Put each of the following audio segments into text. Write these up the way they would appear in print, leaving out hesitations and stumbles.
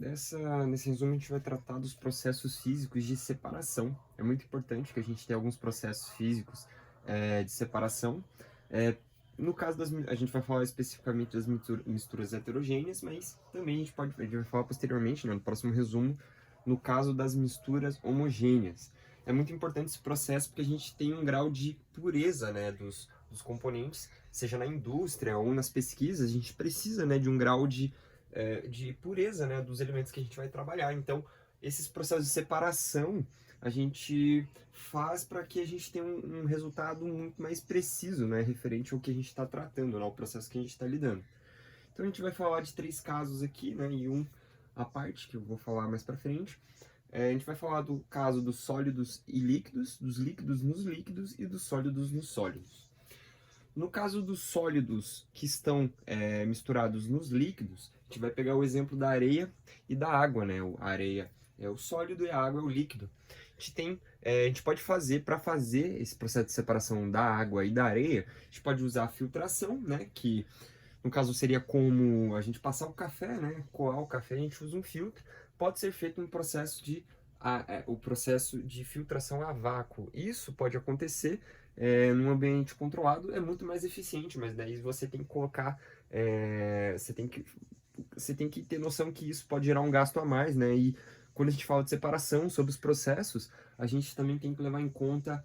Nesse resumo a gente vai tratar dos processos físicos de separação. É muito importante que a gente tenha alguns processos físicos de separação. É, no caso a gente vai falar especificamente das misturas heterogêneas, mas também a gente vai falar posteriormente, né, no próximo resumo, no caso das misturas homogêneas. É muito importante esse processo porque a gente tem um grau de pureza, né, dos componentes, seja na indústria ou nas pesquisas, a gente precisa, né, de um grau de pureza, né, dos elementos que a gente vai trabalhar. Então, esses processos de separação a gente faz para que a gente tenha um resultado muito mais preciso, né, referente ao que a gente está tratando, né, ao processo que a gente está lidando. Então, a gente vai falar de 3 casos aqui, né, e um à parte, que eu vou falar mais para frente. A gente vai falar do caso dos sólidos e líquidos, dos líquidos nos líquidos e dos sólidos nos sólidos. No caso dos sólidos que estão misturados nos líquidos, a gente vai pegar o exemplo da areia e da água, né? A areia é o sólido e a água é o líquido. A gente pode fazer, para fazer esse processo de separação da água e da areia, a gente pode usar a filtração, né? Que no caso seria como a gente passar o café, né? Coar o café, a gente usa um filtro. Pode ser feito um processo o processo de filtração a vácuo. Isso pode acontecer num ambiente controlado, é muito mais eficiente, mas daí você tem que colocar, você tem que ter noção que isso pode gerar um gasto a mais, né? E quando a gente fala de separação sobre os processos, a gente também tem que levar em conta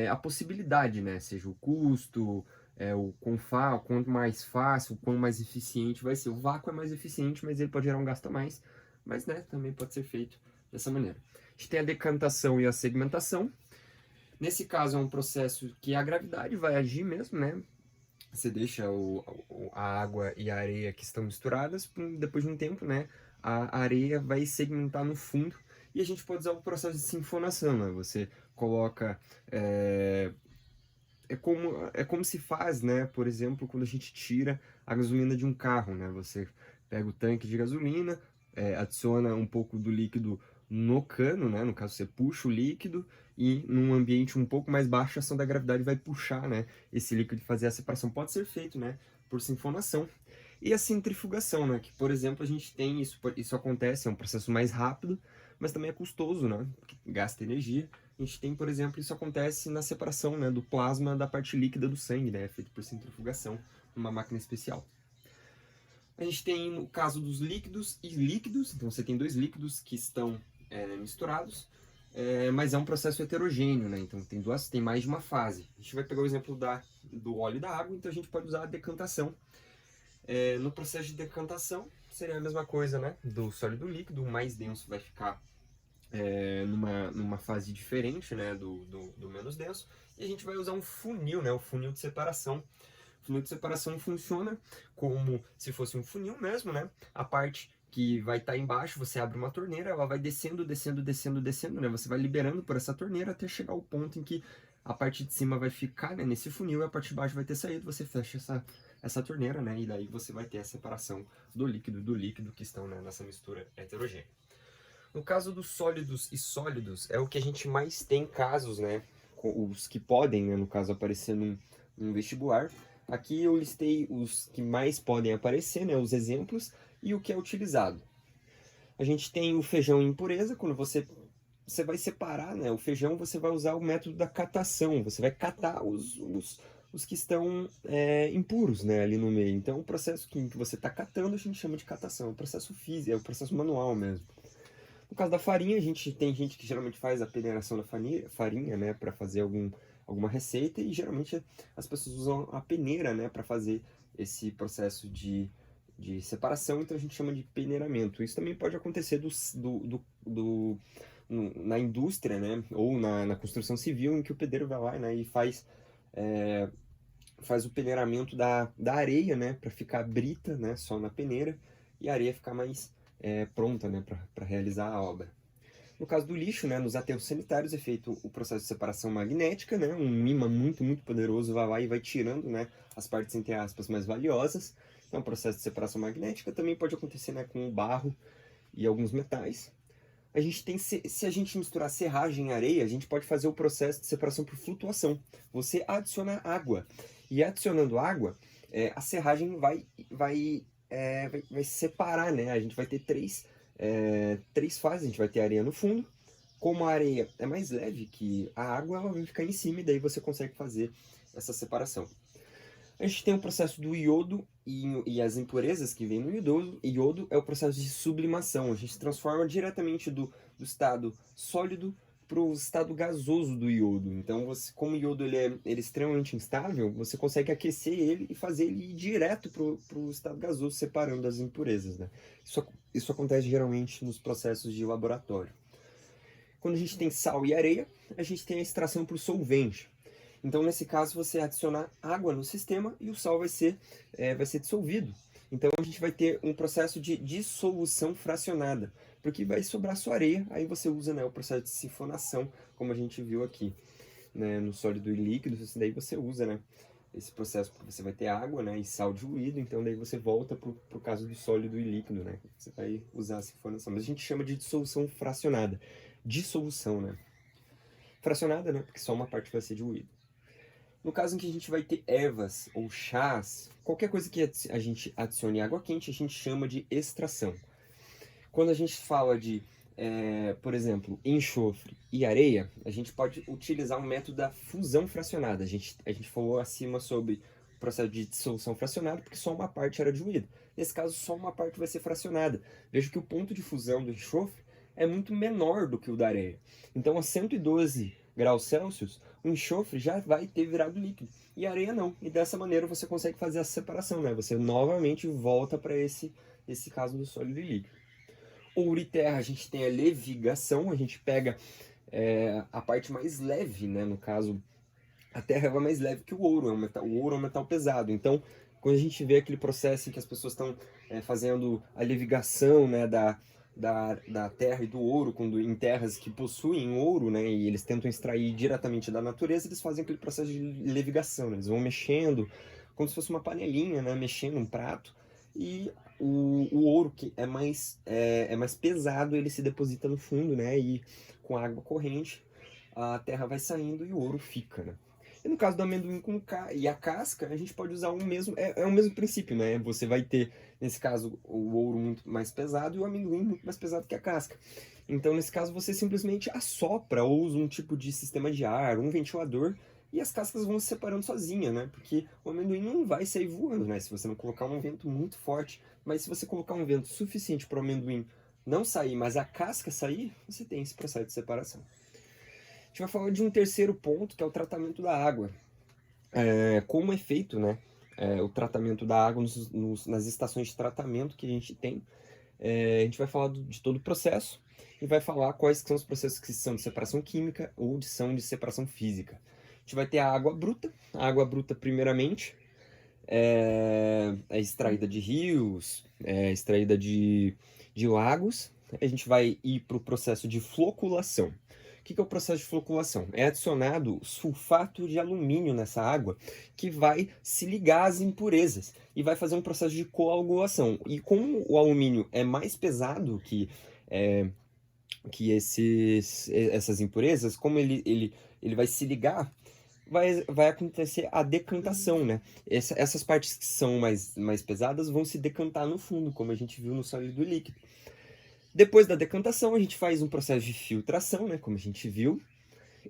a possibilidade, né? Seja o custo, o quanto mais fácil, o quanto mais eficiente vai ser. O vácuo é mais eficiente, mas ele pode gerar um gasto a mais, mas né, também pode ser feito dessa maneira. A gente tem a decantação e a segmentação. Nesse caso é um processo que a gravidade vai agir mesmo, né? Você deixa a água e a areia que estão misturadas, depois de um tempo, né? A areia vai segmentar no fundo e a gente pode usar o processo de sinfonação, né? Você coloca é como se faz, né? Por exemplo, quando a gente tira a gasolina de um carro, né? Você pega o tanque de gasolina, adiciona um pouco do líquido no cano, né? No caso, você puxa o líquido e num ambiente um pouco mais baixo, a ação da gravidade vai puxar, né? Esse líquido e fazer a separação. Pode ser feito, né? Por sinfonação. E a centrifugação, né? Que, por exemplo, a gente tem isso acontece, é um processo mais rápido, mas também é custoso, né? Porque gasta energia. A gente tem, por exemplo, isso acontece na separação, né, do plasma da parte líquida do sangue, né, feito por centrifugação, numa máquina especial. A gente tem no caso dos líquidos e líquidos, então você tem dois líquidos que estão misturados, mas é um processo heterogêneo, né, então tem mais de uma fase. A gente vai pegar o exemplo do óleo e da água, então a gente pode usar a decantação. No processo de decantação seria a mesma coisa, né, do sólido líquido, o mais denso vai ficar numa fase diferente, né, do menos denso, e a gente vai usar um funil, né, o funil de separação. O funil de separação funciona como se fosse um funil mesmo, né, a parte que vai estar embaixo, você abre uma torneira, ela vai descendo, descendo, descendo, descendo, né, você vai liberando por essa torneira até chegar ao ponto em que a parte de cima vai ficar, né, nesse funil e a parte de baixo vai ter saído, você fecha essa torneira, né, e daí você vai ter a separação do líquido que estão, né, nessa mistura heterogênea. No caso dos sólidos e sólidos, é o que a gente mais tem casos, né? Os que podem, né, no caso, aparecer num vestibular. Aqui eu listei os que mais podem aparecer, né? Os exemplos e o que é utilizado. A gente tem o feijão em impureza, quando você vai separar, né? O feijão, você vai usar o método da catação. Você vai catar os que estão impuros, né, ali no meio. Então, o processo que você está catando, a gente chama de catação. É um processo físico, é um processo manual mesmo. No caso da farinha, tem gente que geralmente faz a peneiração da farinha, né, para fazer alguma receita, e geralmente as pessoas usam a peneira, né, para fazer esse processo de separação, então a gente chama de peneiramento. Isso também pode acontecer na indústria, né, ou na construção civil, em que o pedreiro vai lá, né, e faz o peneiramento da areia, né, para ficar brita, né, só na peneira, e a areia ficar mais pronta, né, para realizar a obra. No caso do lixo, né, nos aterros sanitários é feito o processo de separação magnética, né, um ímã muito, muito poderoso vai lá e vai tirando, né, as partes, entre aspas, mais valiosas. Então, o processo de separação magnética também pode acontecer, né, com o barro e alguns metais. A gente tem, se a gente misturar serragem e areia, a gente pode fazer o processo de separação por flutuação. Você adiciona água, e adicionando água, a serragem vai se separar, né? A gente vai ter três fases, a gente vai ter areia no fundo. Como a areia é mais leve que a água, ela vai ficar em cima e daí você consegue fazer essa separação. A gente tem o processo do iodo e as impurezas que vêm no iodo. Iodo é o processo de sublimação. A gente transforma diretamente do estado sólido para o estado gasoso do iodo. Então, como o iodo ele é extremamente instável, você consegue aquecer ele e fazer ele ir direto para o estado gasoso, separando as impurezas, né? Isso acontece geralmente nos processos de laboratório. Quando a gente tem sal e areia, a gente tem a extração por solvente. Então, nesse caso, você adicionar água no sistema e o sal vai ser dissolvido. Então, a gente vai ter um processo de dissolução fracionada, porque vai sobrar só areia, aí você usa, né, o processo de sifonação, como a gente viu aqui, né, no sólido e líquido, daí você usa, né, esse processo, porque você vai ter água, né, e sal diluído, então daí você volta pro caso do sólido e líquido, né, você vai usar a sifonação. Mas a gente chama de dissolução fracionada. Dissolução, né? Fracionada, né, porque só uma parte vai ser diluída. No caso em que a gente vai ter ervas ou chás, qualquer coisa que a gente adicione água quente, a gente chama de extração. Quando a gente fala de, por exemplo, enxofre e areia, a gente pode utilizar um método da fusão fracionada. A gente falou acima sobre o processo de dissolução fracionada, porque só uma parte era diluída. Nesse caso, só uma parte vai ser fracionada. Veja que o ponto de fusão do enxofre é muito menor do que o da areia. Então, a 112 graus Celsius, o enxofre já vai ter virado líquido. E a areia não. E dessa maneira você consegue fazer essa separação, né? Você novamente volta para esse caso do sólido e líquido. Ouro e terra, a gente tem a levigação, a gente pega a parte mais leve, né? No caso, a terra é mais leve que o ouro, o ouro é um metal pesado. Então, quando a gente vê aquele processo em que as pessoas estão fazendo a levigação, né, da terra e do ouro, em terras que possuem ouro, né, e eles tentam extrair diretamente da natureza, eles fazem aquele processo de levigação, né, eles vão mexendo, como se fosse uma panelinha, né, mexendo um prato, e o ouro, que é mais pesado, ele se deposita no fundo, né, e com a água corrente, a terra vai saindo e o ouro fica, né. E no caso do amendoim e a casca, a gente pode usar o mesmo princípio, né? Você vai ter, nesse caso, o ouro muito mais pesado e o amendoim muito mais pesado que a casca. Então, nesse caso, você simplesmente assopra ou usa um tipo de sistema de ar, um ventilador, e as cascas vão se separando sozinha, né? Porque o amendoim não vai sair voando, né? Se você não colocar um vento muito forte. Mas se você colocar um vento suficiente para o amendoim não sair, mas a casca sair, você tem esse processo de separação. A gente vai falar de um terceiro ponto, que é o tratamento da água. Como é feito, né, o tratamento da água nas estações de tratamento que a gente tem. A gente vai falar de todo o processo e vai falar quais são os processos que são de separação química ou são de separação física. A gente vai ter a água bruta. A água bruta, primeiramente, é extraída de rios, é extraída de lagos. A gente vai ir para o processo de floculação. O que é o processo de floculação? É adicionado sulfato de alumínio nessa água que vai se ligar às impurezas e vai fazer um processo de coagulação. E como o alumínio é mais pesado que essas impurezas, como ele vai se ligar, vai acontecer a decantação, né? Essas partes que são mais pesadas vão se decantar no fundo, como a gente viu no sólido e líquido. Depois da decantação, a gente faz um processo de filtração, né, como a gente viu,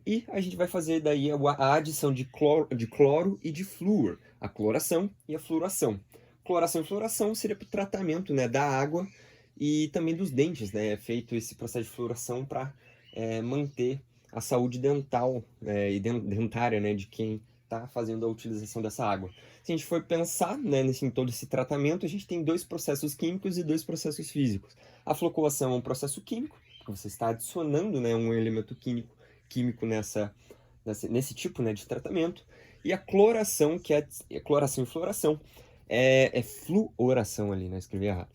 e a gente vai fazer daí a adição de cloro e de flúor, a cloração e a fluoração. Cloração e fluoração seria para o tratamento, né, da água e também dos dentes, né? É feito esse processo de fluoração para manter a saúde dental e dentária, né, de quem está fazendo a utilização dessa água. Se a gente for pensar, né, em todo esse tratamento, a gente tem dois processos químicos e dois processos físicos. A floculação é um processo químico, porque você está adicionando, né, um elemento químico nesse tipo, né, de tratamento. E a cloração, que é cloração e fluoração, é fluoração ali, né, escrevi errado.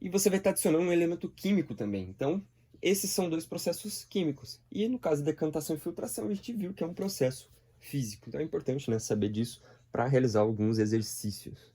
E você vai estar adicionando um elemento químico também. Então, esses são dois processos químicos. E no caso de decantação e filtração, a gente viu que é um processo físico. Então é importante, né, saber disso para realizar alguns exercícios.